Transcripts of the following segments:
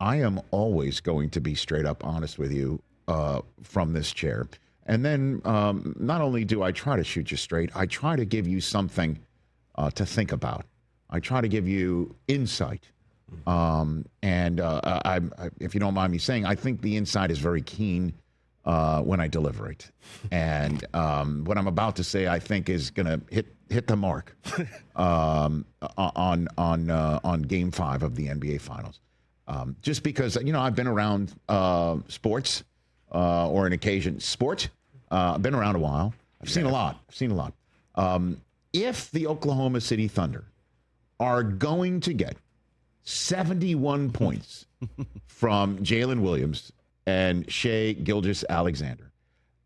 I am always going to be straight up honest with you from this chair. And then not only do I try to shoot you straight, I try to give you something to think about. I try to give you insight. And if you don't mind me saying, I think the insight is very keen when I deliver it. And what I'm about to say, I think, is going to hit the mark on Game 5 of the NBA Finals. Just because, I've been around sports or an occasion sport. I've been around a while. I've seen a lot. If the Oklahoma City Thunder are going to get 71 points from Jalen Williams and Shai Gilgeous-Alexander,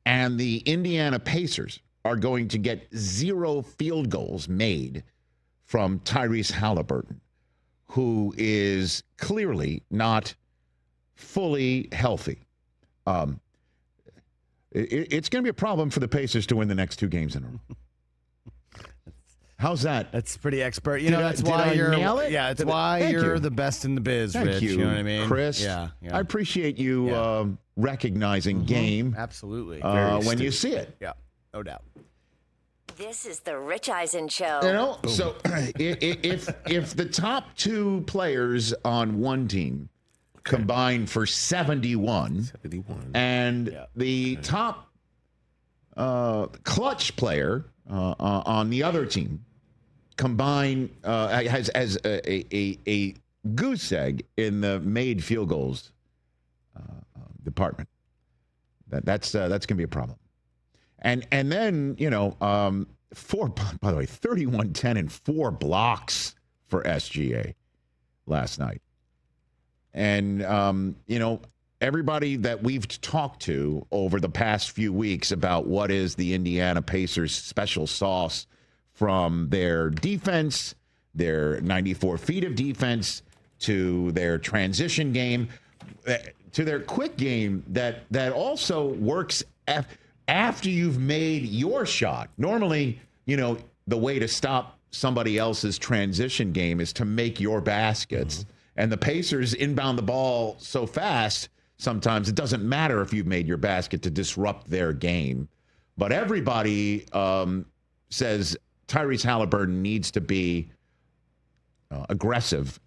and the Indiana Pacers are going to get 0 field goals made from Tyrese Halliburton, who is clearly not fully healthy. It's going to be a problem for the Pacers to win the next 2 games in a row. How's that? That's pretty expert. That's why you're nail it? Yeah, it's why you're the best in the biz, Thank Rich. you, You know what I mean? Chris. Yeah. I appreciate you recognizing game. Absolutely. When you see it. Yeah, no doubt. This is the Rich Eisen Show. So if the top 2 players on one team combine for 71, and the top clutch player on the other team combine has a goose egg in the made field goals department, that's going to be a problem. And then 4, by the way, 31-10 and 4 blocks for SGA last night. And everybody that we've talked to over the past few weeks about what is the Indiana Pacers' special sauce, from their defense, their 94 feet of defense, to their transition game, to their quick game that also works after you've made your shot. Normally, the way to stop somebody else's transition game is to make your baskets. Mm-hmm. And the Pacers inbound the ball so fast, sometimes it doesn't matter if you've made your basket to disrupt their game. But everybody says Tyrese Halliburton needs to be aggressive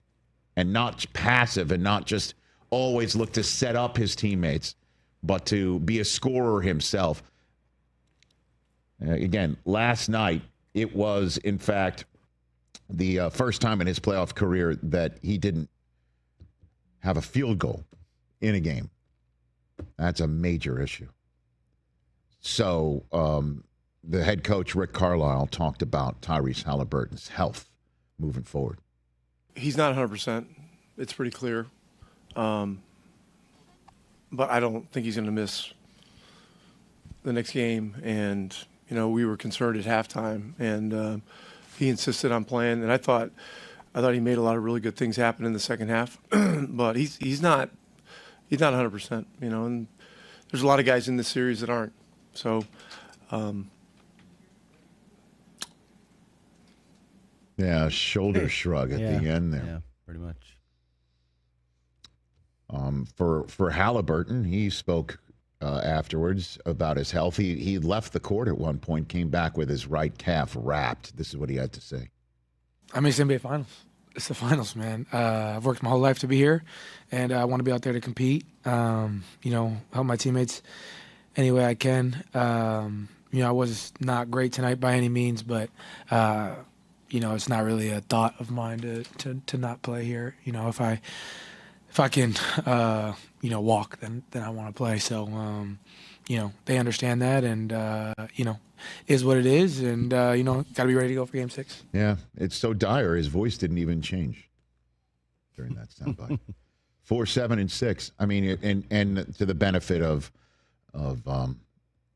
and not passive, and not just always look to set up his teammates, but to be a scorer himself. Again, last night, it was, in fact, the first time in his playoff career that he didn't have a field goal in a game. That's a major issue. So the head coach, Rick Carlisle, talked about Tyrese Halliburton's health moving forward. He's not 100%. It's pretty clear. But I don't think he's going to miss the next game. And, we were concerned at halftime, and he insisted on playing. And I thought he made a lot of really good things happen in the second half. But he's not 100%, and there's a lot of guys in this series that aren't. So, shoulder shrug at the end there. Yeah, pretty much. For Halliburton, he spoke afterwards about his health. He left the court at one point, came back with his right calf wrapped. This is what he had to say. It's the NBA Finals. It's the finals, man. I've worked my whole life to be here, and I want to be out there to compete. Help my teammates any way I can. I was not great tonight by any means, but it's not really a thought of mine to not play here. If I can walk, then I want to play. So they understand that, and is what it is, and got to be ready to go for Game 6. Yeah, it's so dire. His voice didn't even change during that soundbite. 4, 7, and 6. I mean, and to the benefit of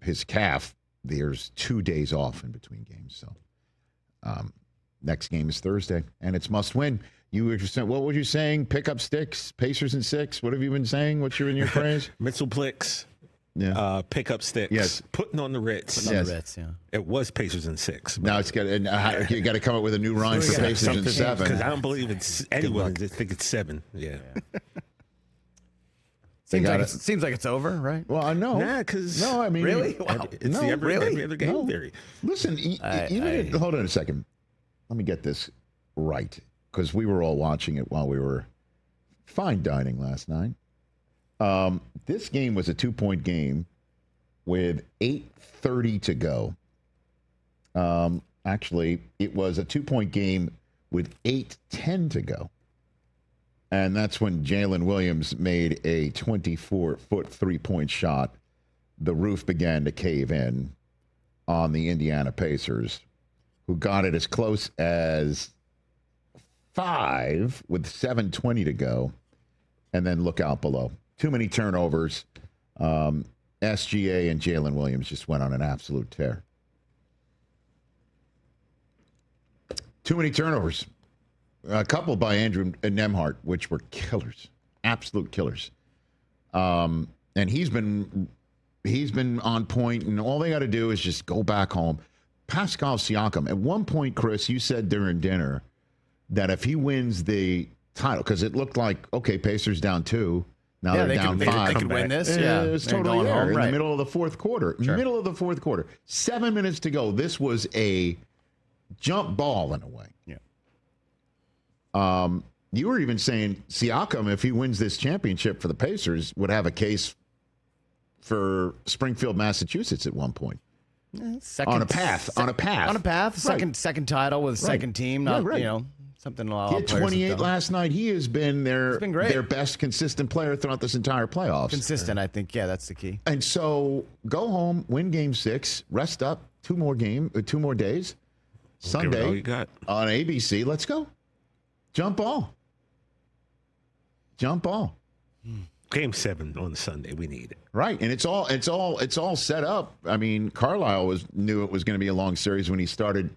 his calf, there's 2 days off in between games. So next game is Thursday, and it's must win. What were you saying? Pick up sticks, Pacers and 6. What have you been saying? What's in your phrase? Mental Plicks. Yeah. Pick up sticks. Yes. Putting on the Ritz. On the Ritz, yeah. It was Pacers and 6. Now it's got. You got to come up with a new rhyme for Pacers and 7. Because I don't believe it's anyone. I think it's 7. Yeah. Seems like it's over, right? Well, I know. Nah, because No, I mean. Really? Wow. it's every other game No. theory. Listen, hold on a second. Let me get this right, because we were all watching it while we were fine dining last night. This game was a 2-point game with 8:30 to go. Actually, it was a 2-point game with 8:10 to go. And that's when Jalen Williams made a 24-foot 3-point shot. The roof began to cave in on the Indiana Pacers, who got it as close as 5 with 7:20 to go. And then look out below. Too many turnovers. SGA and Jalen Williams just went on an absolute tear. Too many turnovers. A couple by Andrew Nembhard, which were killers, absolute killers. And he's been on point, and all they got to do is just go back home. Pascal Siakam, at one point, Chris, you said during dinner that if he wins the title, because it looked like, okay, Pacers down 2, now they're down 5. They could win this. It's totally there in right. the middle of the fourth quarter. Sure. Middle of the fourth quarter. 7 minutes to go. This was a jump ball in a way. Yeah. You were even saying Siakam, if he wins this championship for the Pacers, would have a case for Springfield, Massachusetts at one point. On a path. Second title with second team. Not something. He had 28 last night. He has been their best consistent player throughout this entire playoffs. Consistent, I think. Yeah, that's the key. And so go home, win Game 6, rest up, 2 more days. Sunday on ABC. Let's go. Jump ball. Game 7 on Sunday. We need it. Right, and it's all set up. I mean, Carlisle knew it was going to be a long series when he started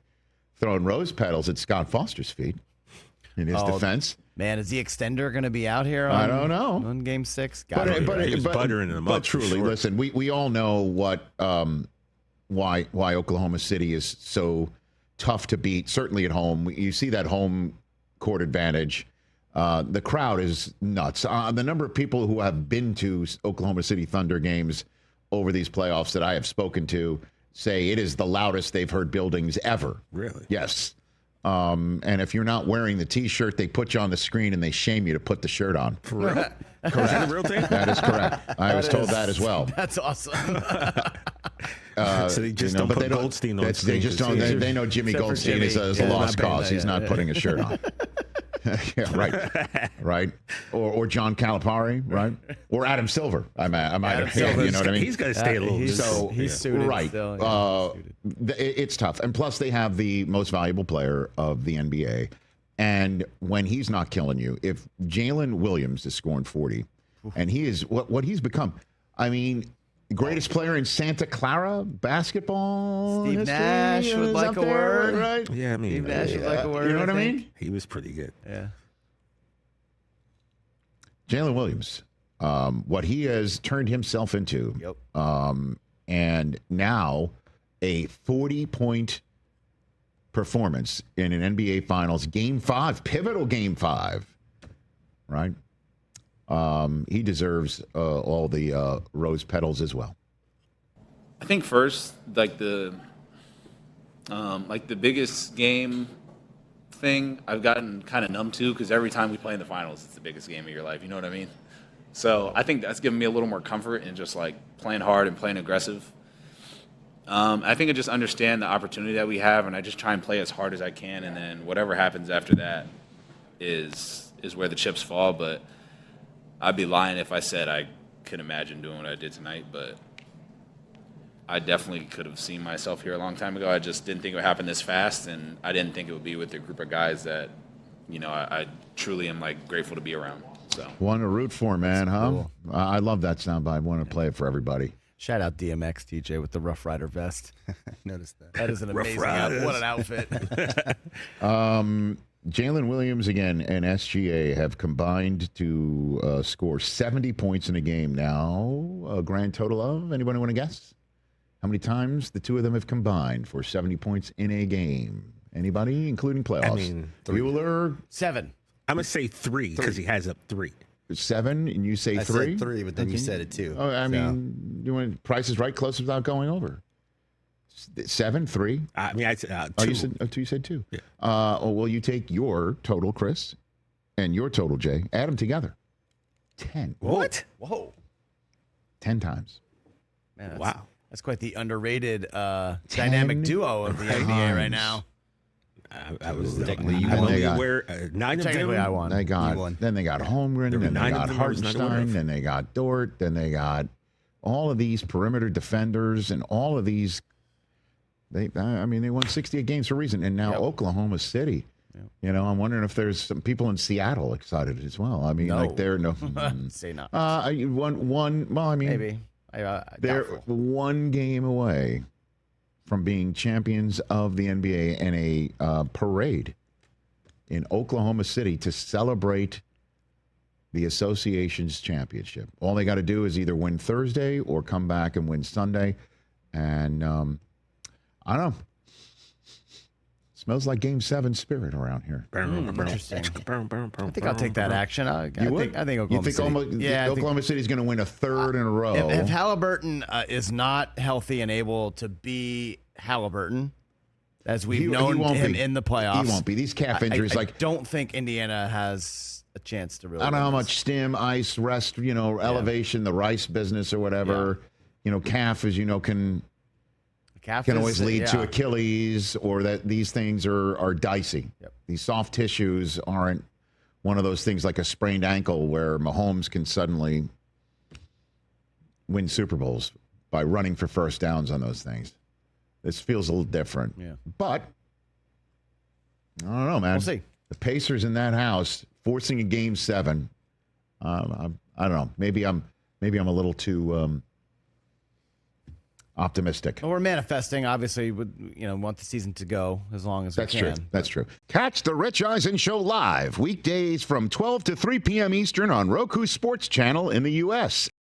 throwing rose petals at Scott Foster's feet in his defense. Man, is the extender going to be out here? I don't know. On Game 6, But he was buttering them up. But truly, listen, we all know why Oklahoma City is so tough to beat. Certainly at home, you see that home court advantage. The crowd is nuts. The number of people who have been to Oklahoma City Thunder games over these playoffs that I have spoken to say it is the loudest they've heard buildings ever. Really? Yes. And if you're not wearing the T-shirt, they put you on the screen and they shame you to put the shirt on. For real? Correct. Is that a real thing? That is correct. I was told that as well. That's awesome. So they just don't put Goldstein on screen. They just don't. They know Jimmy Goldstein is a lost cause. He's not putting a shirt on. Yeah, right. Or John Calipari, right? Or Adam Silver. I might have. You know what I mean? He's got to stay a little. He's suited. Right. Still, it's tough, and plus they have the most valuable player of the NBA, and when he's not killing you, if Jalen Williams is scoring 40, and he is what he's become. I mean, greatest player in Santa Clara basketball. Steve history Nash would is like up a there, word. right? Yeah, I mean, Steve Nash would like a word. You know what I mean? He was pretty good. Yeah. Jalen Williams, what he has turned himself into. Yep. And now a 40-point performance in an NBA Finals, Game 5, pivotal Game 5, right? He deserves all the rose petals as well. I think first, like the biggest game thing I've gotten kind of numb to, because every time we play in the finals, it's the biggest game of your life. You know what I mean? So I think that's given me a little more comfort in just like playing hard and playing aggressive. I think I just understand the opportunity that we have, and I just try and play as hard as I can, and then whatever happens after that is where the chips fall. But I'd be lying if I said I could imagine doing what I did tonight, but I definitely could have seen myself here a long time ago. I just didn't think it would happen this fast, and I didn't think it would be with a group of guys that, you know, I truly am like grateful to be around. So One to root for, man, huh? Cool. I love that soundbite. I want to play it for everybody. Shout out DMX TJ with the Rough Rider vest. Noticed that. That is an amazing outfit. What an outfit. Jalen Williams again and SGA have combined to score 70 points in a game now. A grand total of, anybody want to guess? How many times the two of them have combined for 70 points in a game? Anybody, including playoffs? I mean, 3. Bueller. 7. I'm going to say 3 because he has up 3. 7 and you say I 3? said 3, but then you said it too. Oh, I mean, you want Price is Right close without going over. 7, 3? I mean, I said 2. Oh, you said 2. You said 2. Yeah. Well, you take your total, Chris, and your total, Jay. Add them together. 10. What? Whoa. 10 times. Man, Wow. That's quite the underrated dynamic duo of the NBA right now. I was Technically, I you don't won. know They got- where 9 of Technically, them. I won. They got, You won. then they got Holmgren, There were then they 9 of got them, I was not aware Hartenstein, of. then they got Dort, then they got all of these perimeter defenders and all of these. They won 68 games for a reason. And now Oklahoma City. You know, I'm wondering if there's some people in Seattle excited as well. I mean, like they're Say not. you won. Well, I mean, Maybe. they're Doubtful. 1 game away from being champions of the NBA in a parade in Oklahoma City to celebrate the association's championship. All they got to do is either win Thursday or come back and win Sunday. And I don't know. Smells like Game 7 spirit around here. Interesting. I think I'll take that action. I You would? think Oklahoma City. Oklahoma City's going to win a third in a row? If Halliburton is not healthy and able to be Halliburton, as we've known won't him be. in the playoffs, He won't be. These calf injuries, I like don't think Indiana has a chance to really. I don't know how win much stim, ice, rest, elevation, the rice business or whatever. Calf, as you know, can always lead to Achilles, or that these things are dicey. Yep. These soft tissues aren't one of those things like a sprained ankle where Mahomes can suddenly win Super Bowls by running for first downs on those things. This feels a little different. Yeah. But I don't know, man. We'll see. The The Pacers in that house forcing a Game 7. I don't know. Maybe I'm a little too optimistic. Well, we're manifesting. Obviously, would want the season to go as long as That's we true. can. That's true. Catch the Rich Eisen Show live weekdays from 12 to 3 p.m. Eastern on Roku Sports Channel in the U.S.